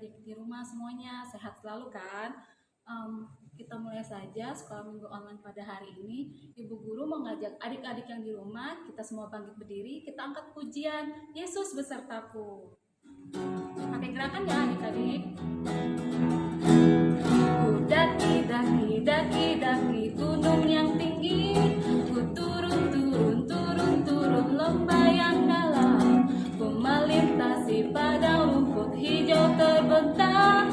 adik-adik di rumah semuanya sehat selalu kan? Kita mulai saja sekolah minggu online pada hari ini. Ibu guru mengajak adik-adik yang di rumah, kita semua bangkit berdiri, kita angkat pujian Yesus besertaku. Pakai gerakan ya adik-adik. Ku daki, daki, daki, daki gunung yang tinggi, ku turun, turun, turun, turun lembah yang dalam, ku melintasi padang rumput hijau terbentang,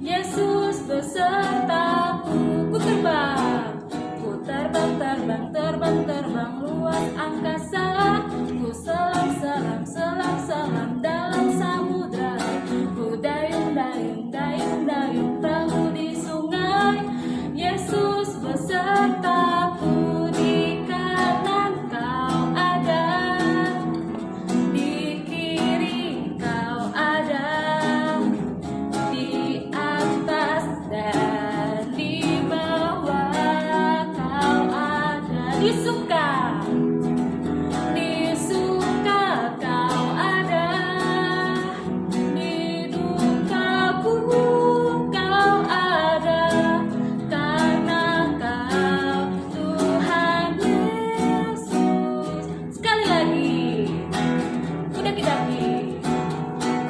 Yesus besertaku. Ku terbang, ku terbang, terbang, terbang, terbang luas angkasa, ku selam, selam, selam, selam dalam samudra, ku dayung, dayung, dayung, dayung perahu di sungai, Yesus besertaku. Di kanan kau ada, di kiri kau ada, di atas dan di bawah kau ada. Di suka, di suka kau ada, di dukaku kau ada, karena kau Tuhan Yesus. Sekali lagi, ku daki-daki,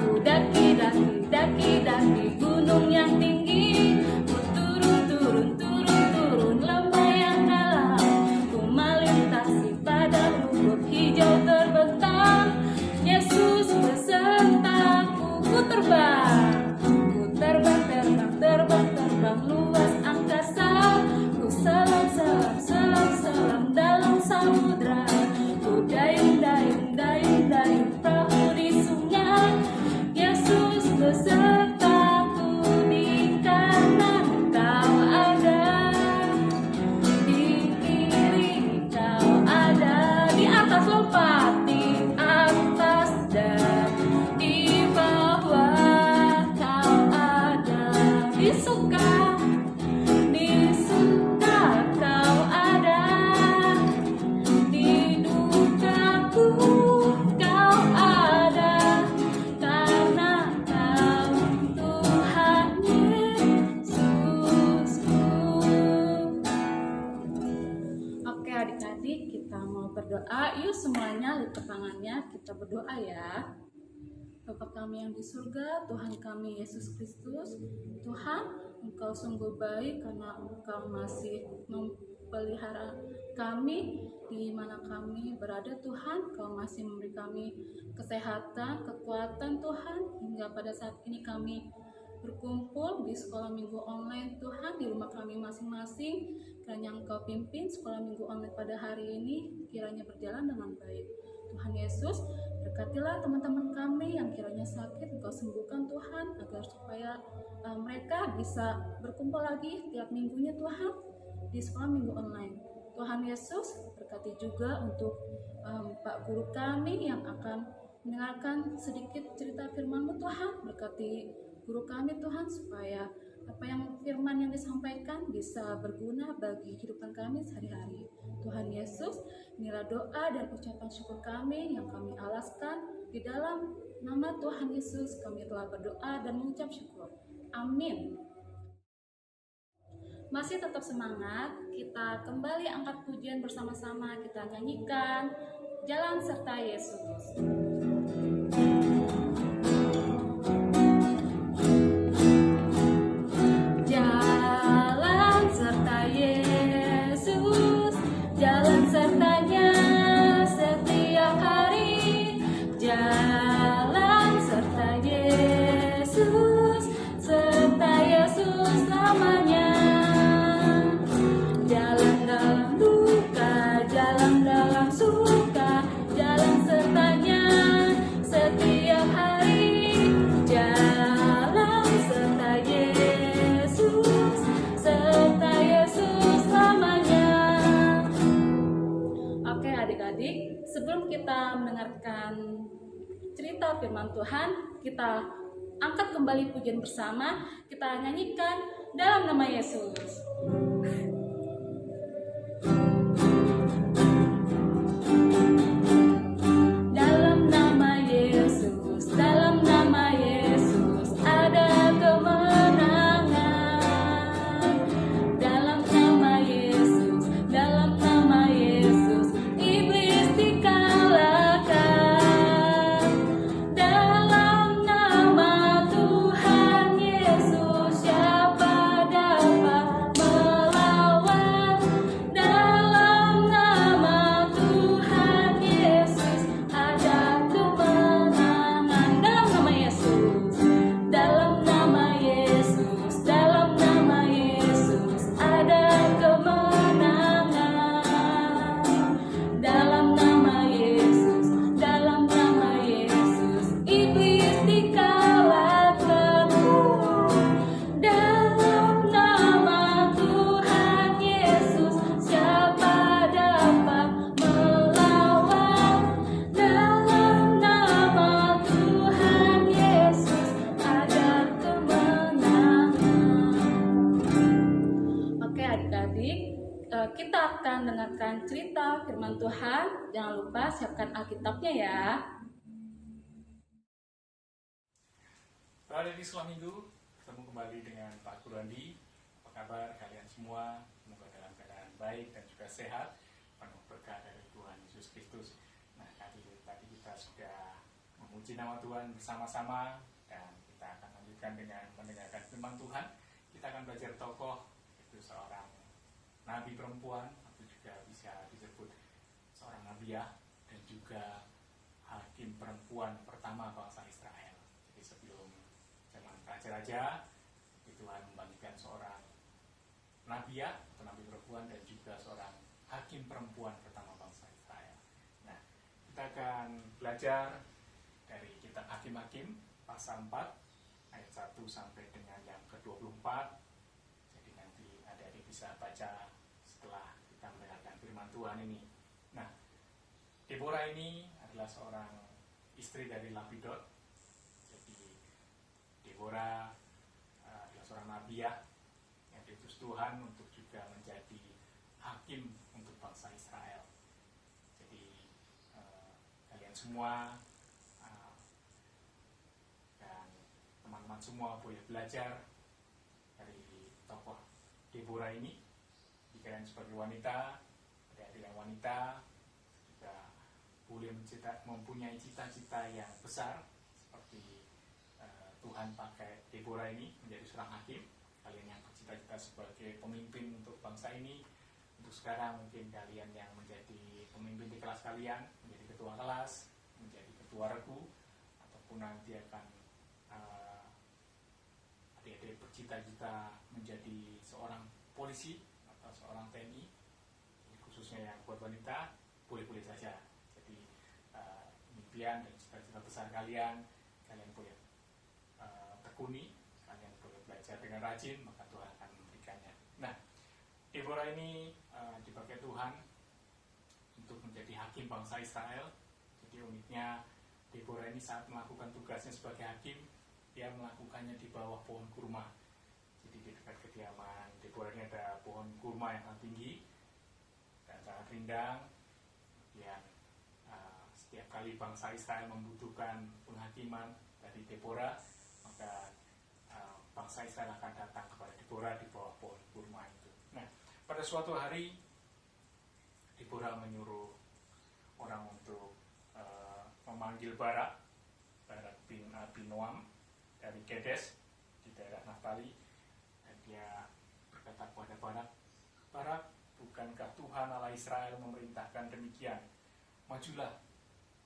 ku daki-daki, daki-daki gunung yang tinggi, ku turun, turun, turun, turun lembah yang dalam, ku melintasi padang rumput hijau terbentang, Yesus besertaku. Ku terbang, ku terbang, terbang, terbang, terbang luas angkasa, ku selam, selam, selam, selam dalam samudra, ku dayung, dayung, dayung, dayung perahu di sungai, Yesus besertaku. Di kanan kau ada, di kiri kau ada, di atas lompat, di atas dan di bawah kau ada. Di suka, di suka kau ada, di dukaku kau ada, karena kau Tuhan Yesusku. Oke adik-adik, kita mau berdoa. Yuk semuanya lipat tangannya, kita berdoa ya. Bapa kami yang di surga, Tuhan kami Yesus Kristus, Tuhan, Engkau sungguh baik karena Engkau masih memelihara kami di mana kami berada. Tuhan, Engkau masih memberi kami kesehatan, kekuatan Tuhan, hingga pada saat ini kami berkumpul di sekolah minggu online. Tuhan, di rumah kami masing-masing, kiranya Engkau pimpin sekolah minggu online pada hari ini, kiranya berjalan dengan baik. Tuhan Yesus, berkatilah teman-teman kami yang kiranya sakit, Engkau sembuhkan Tuhan, agar supaya mereka bisa berkumpul lagi tiap minggunya Tuhan di sekolah minggu online. Tuhan Yesus, berkati juga untuk Pak Guru kami yang akan mendengarkan sedikit cerita firman-Mu Tuhan. Berkati guru kami Tuhan, supaya apa yang firman yang disampaikan bisa berguna bagi kehidupan kami sehari-hari. Tuhan Yesus, inilah doa dan ucapan syukur kami yang kami alaskan di dalam nama Tuhan Yesus. Kami telah berdoa dan mengucap syukur. Amin. Masih tetap semangat, kita kembali angkat pujian bersama-sama, kita nyanyikan Jalan Serta Yesus. Jalan serta Yesus, jalan sertanya setiap hari. Jalan serta Yesus, serta Yesus namanya. Jalan dalam duka, jalan dalam suka, jalan sertanya setiap hari. Jalan serta Yesus, serta Yesus namanya. Oke adik-adik, sebelum kita mendengarkan cerita firman Tuhan, kita angkat kembali pujian bersama, kita nyanyikan dalam nama Yesus. Dalam nama Yesus ada kita akan dengarkan cerita firman Tuhan. Jangan lupa siapkan Alkitabnya ya. Berada di sekolah minggu, ketemu kembali dengan Pak Kurandi. Apa kabar kalian semua? Semoga dalam keadaan baik dan juga sehat, penuh berkah dari Tuhan Yesus Kristus. Nah, tadi kita sudah memuji nama Tuhan bersama-sama, dan kita akan lanjutkan dengan mendengarkan firman Tuhan. Kita akan belajar tokoh, itu seorang nabi perempuan, atau juga bisa disebut seorang nabiah, dan juga hakim perempuan pertama bangsa Israel. Jadi sebelum zaman raja-raja, Tuhan membagikan seorang nabiah atau nabi perempuan dan juga seorang hakim perempuan pertama bangsa Israel. Nah, kita akan belajar dari kitab Hakim-Hakim pasal 4 ayat 1 sampai dengan yang ke-24. Jadi nanti adik-adik bisa baca setelah kita mendengarkan firman Tuhan ini. Nah, Deborah ini adalah seorang istri dari Lapidot. Deborah adalah seorang nabiah yang diutus Tuhan untuk juga menjadi hakim untuk bangsa Israel. Jadi kalian semua dan teman-teman semua boleh belajar dari tokoh Deborah ini. Jika kalian sebagai wanita, adik-adik yang wanita juga boleh mempunyai cita-cita yang besar, seperti Tuhan pakai Deborah ini menjadi seorang hakim. Kalian yang bercita-cita sebagai pemimpin untuk bangsa ini, untuk sekarang mungkin kalian yang menjadi pemimpin di kelas kalian, menjadi ketua kelas, menjadi ketua regu, ataupun nanti akan adik-adik bercita-cita menjadi seorang polisi atau seorang TNI, khususnya yang buat wanita, boleh-boleh saja. Jadi impian dan cita-cita besar kalian boleh tekuni, kalian boleh belajar dengan rajin, maka Tuhan akan memberikannya. Nah, Deborah ini dipakai Tuhan untuk menjadi hakim bangsa Israel. Jadi uniknya, Deborah ini saat melakukan tugasnya sebagai hakim, dia melakukannya di bawah pohon kurma. Jadi di dekat kediaman Deborah ini ada pohon kurma yang sangat tinggi dan sangat rindang. Kemudian setiap kali bangsa Israel membutuhkan penghakiman dari Deborah, maka bangsa Israel akan datang kepada Deborah di bawah pohon kurma itu. Nah, pada suatu hari Deborah menyuruh orang untuk memanggil Barak bin Abinoam dari Kedes di daerah Naftali, dan dia berkata kepada Barak, "Barak, bukankah Tuhan Allah Israel memerintahkan demikian? Majulah,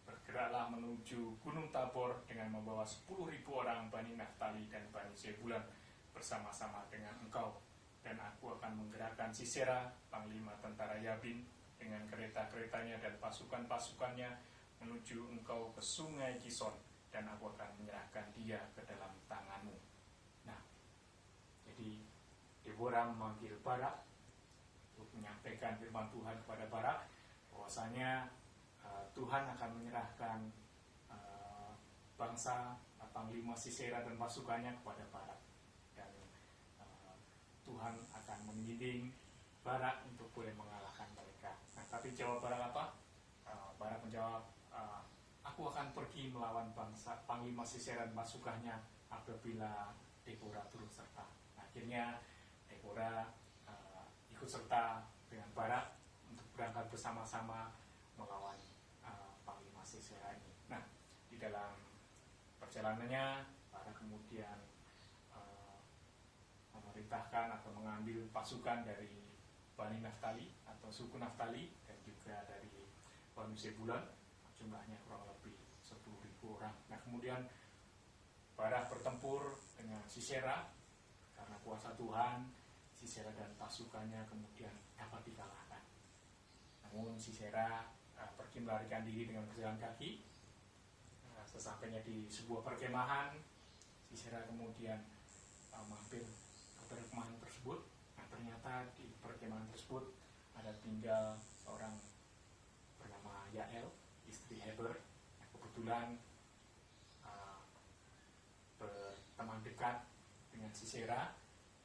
bergeraklah menuju Gunung Tabor dengan membawa 10.000 orang Bani Naftali dan Bani Zebulun bersama-sama dengan engkau. Dan aku akan menggerakkan Sisera, panglima tentara Yabin, dengan kereta-keretanya dan pasukan-pasukannya menuju engkau ke sungai Kison, dan aku akan menyerahkan dia ke dalam tanganmu." Nah, jadi Deborah memanggil Barak untuk menyampaikan firman Tuhan kepada Barak, bahwasanya Tuhan akan menyerahkan bangsa panglima Sisera dan pasukannya kepada Barak, dan Tuhan akan membimbing Barak untuk boleh mengalahkan mereka. Nah, tapi jawab Barak apa? Barak menjawab, "Aku akan pergi melawan bangsa panglima Sisera dan pasukannya apabila Deborah turut serta." Nah, akhirnya Deborah ikut serta dengan Barak untuk berangkat bersama-sama melawan panglima Sisera ini. Nah, di dalam perjalanannya Barak kemudian memerintahkan atau mengambil pasukan dari Bani Naftali atau suku Naftali, dan juga dari Bani Zebulun, jumlahnya kurang lebih 10.000 orang. Nah, kemudian Barak bertempur dengan Sisera. Karena kuasa Tuhan, Sisera dan pasukannya kemudian dapat dikalahkan. Namun Sisera pergi melarikan diri dengan berjalan kaki. Sesampainya di sebuah perkemahan, Sisera kemudian mampir ke perkemahan tersebut. Nah, ternyata di perkemahan tersebut ada tinggal seorang bernama Yael, istri Heber, yang kebetulan berteman dekat dengan Sisera.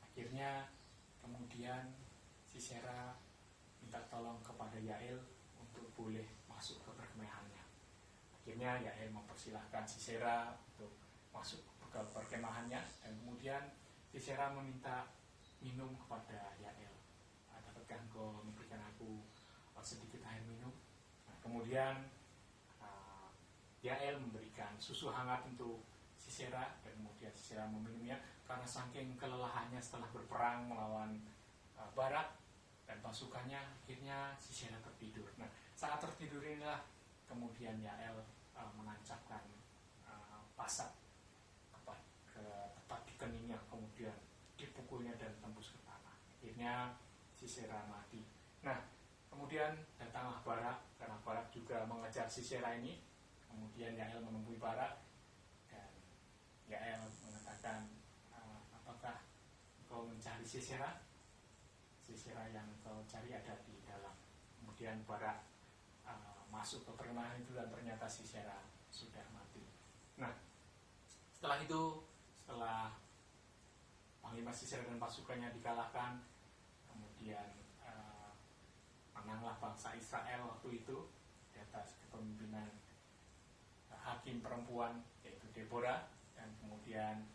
Akhirnya kemudian Sisera minta tolong kepada Yael untuk boleh masuk ke perkemahannya. Akhirnya Yael mempersilahkan Sisera untuk masuk ke perkemahannya, dan kemudian Sisera meminta minum kepada Yael. Dapatkah engkau memberikan aku sedikit air minum? Nah, kemudian Yael memberikan susu hangat untuk Sisera, dan kemudian Sisera meminumnya karena saking kelelahannya setelah berperang melawan Barak dan pasukannya. Akhirnya Sisera tertidur. Nah, saat tertidur inilah kemudian Yael menancapkan pasak ke tepat di keningnya, kemudian dipukulnya dan tembus ke tanah. Akhirnya Sisera mati. Nah, kemudian datanglah Barak, karena Barak juga mengejar Sisera ini. Kemudian Yael menemui Barak, dan Yael mengatakan, apakah engkau mencari Sisera? Sisera yang engkau cari ada di dalam. Kemudian Barak masuk ke perkemahan itu, dan ternyata Sisera sudah mati. Nah, setelah itu, setelah Panglima Sisera dan pasukannya dikalahkan, kemudian menanglah bangsa Israel waktu itu di atas kepemimpinan hakim perempuan yaitu Deborah. Dan kemudian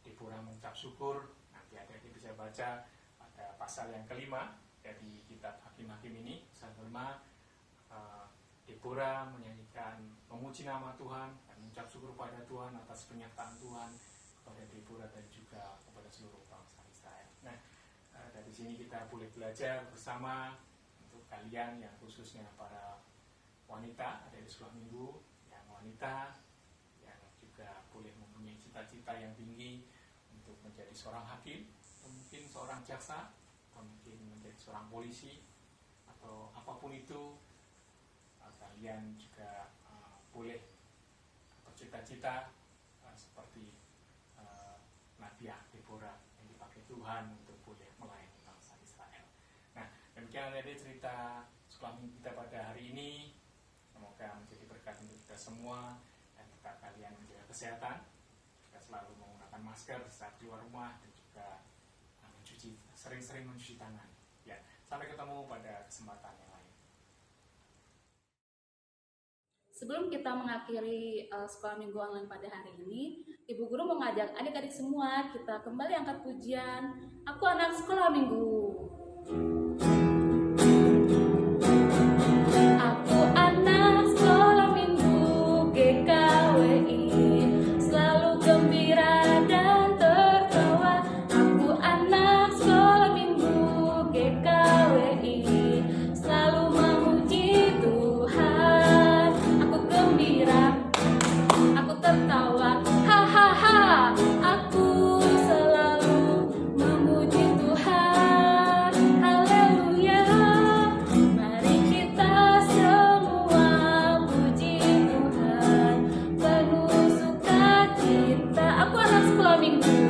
Deborah mengucap syukur. Nanti adik-adik bisa baca pada pasal yang kelima dari kitab Hakim-Hakim ini, pasal kelima. Deborah menyanyikan, memuji nama Tuhan dan mengucap syukur kepada Tuhan atas penyertaan Tuhan kepada Deborah dan juga kepada seluruh bangsa Israel. Nah, dari sini kita boleh belajar bersama untuk kalian yang khususnya para wanita ada di sekolah minggu, yang wanita yang juga boleh mempunyai cita-cita yang tinggi untuk menjadi seorang hakim, atau mungkin seorang jaksa, atau mungkin menjadi seorang polisi, atau apapun itu. Kalian juga boleh bercita-cita seperti Nabiah Deborah yang dipakai Tuhan untuk boleh melayani bangsa Israel. Nah, demikian ada cerita sekolah minggu kita pada hari ini. Semoga menjadi berkat untuk kita semua, dan tetap kalian menjaga kesehatan. Kita selalu menggunakan masker saat keluar rumah, dan juga sering-sering mencuci tangan. Ya, sampai ketemu pada kesempatan yang lain. Sebelum kita mengakhiri sekolah minggu online pada hari ini, Ibu Guru mengajak adik-adik semua kita kembali angkat pujian Aku Anak Sekolah Minggu. Aku anak sekolah minggu GKWI, selalu gembira dan tertawa. Aku anak sekolah minggu GKWI, selalu memuji Tuhan. Aku gembira, aku tertawa, hahaha. Aku selalu memuji Tuhan, haleluya. Mari kita semua puji Tuhan, penuh sukacita. Aku anak sekolah minggu.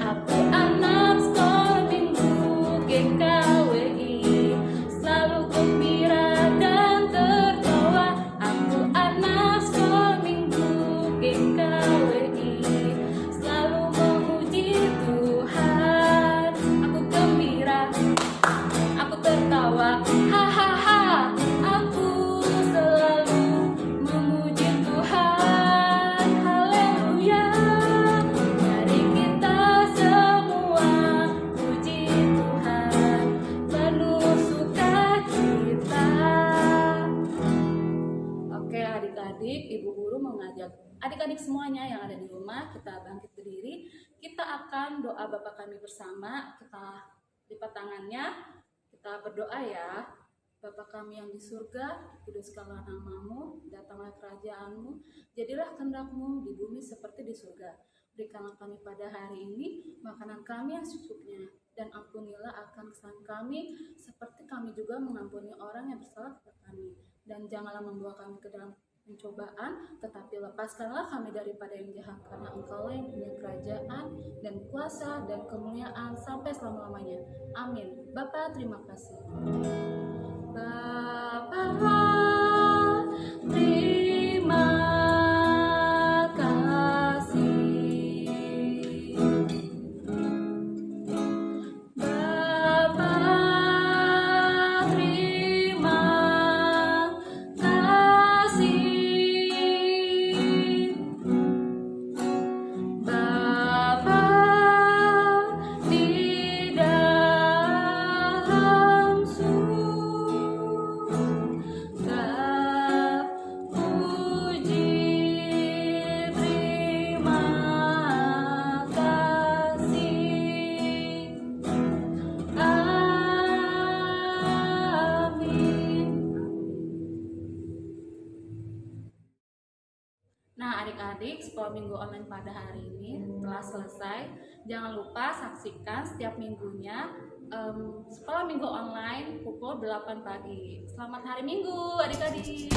Aku anak sekolah minggu GKWI, selalu gembira dan tertawa. Aku anak sekolah minggu GKWI, selalu memuji Tuhan. Aku gembira, aku tertawa, hahaha. Aku selalu memuji Tuhan, haleluya. Mari kita semua puji Tuhan, penuh sukacita. Oke adik-adik, Ibu Guru mengajak adik-adik semuanya yang ada di rumah, kita bangkit berdiri. Kita akan doa Bapa Kami bersama. Kita lipat tangannya, kita berdoa ya. Bapa Kami yang di surga, dikuduskanlah nama-Mu, datanglah kerajaan-Mu, jadilah kehendak-Mu di bumi seperti di surga. Berikanlah kami pada hari ini makanan kami yang secukupnya, dan ampunilah akan kesalahan kami seperti kami juga mengampuni orang yang bersalah kepada kami. Dan janganlah membawa kami ke dalam pencobaan, tetapi lepaskanlah kami daripada yang jahat, karena Engkau yang punya kerajaan dan kuasa dan kemuliaan sampai selama-lamanya. Amin. Bapa, terima kasih. Bapa, terima kasih. Bapa, sekolah minggu online pada hari ini telah selesai. Jangan lupa saksikan setiap minggunya sekolah minggu online pukul 8 pagi. Selamat hari Minggu adik-adik.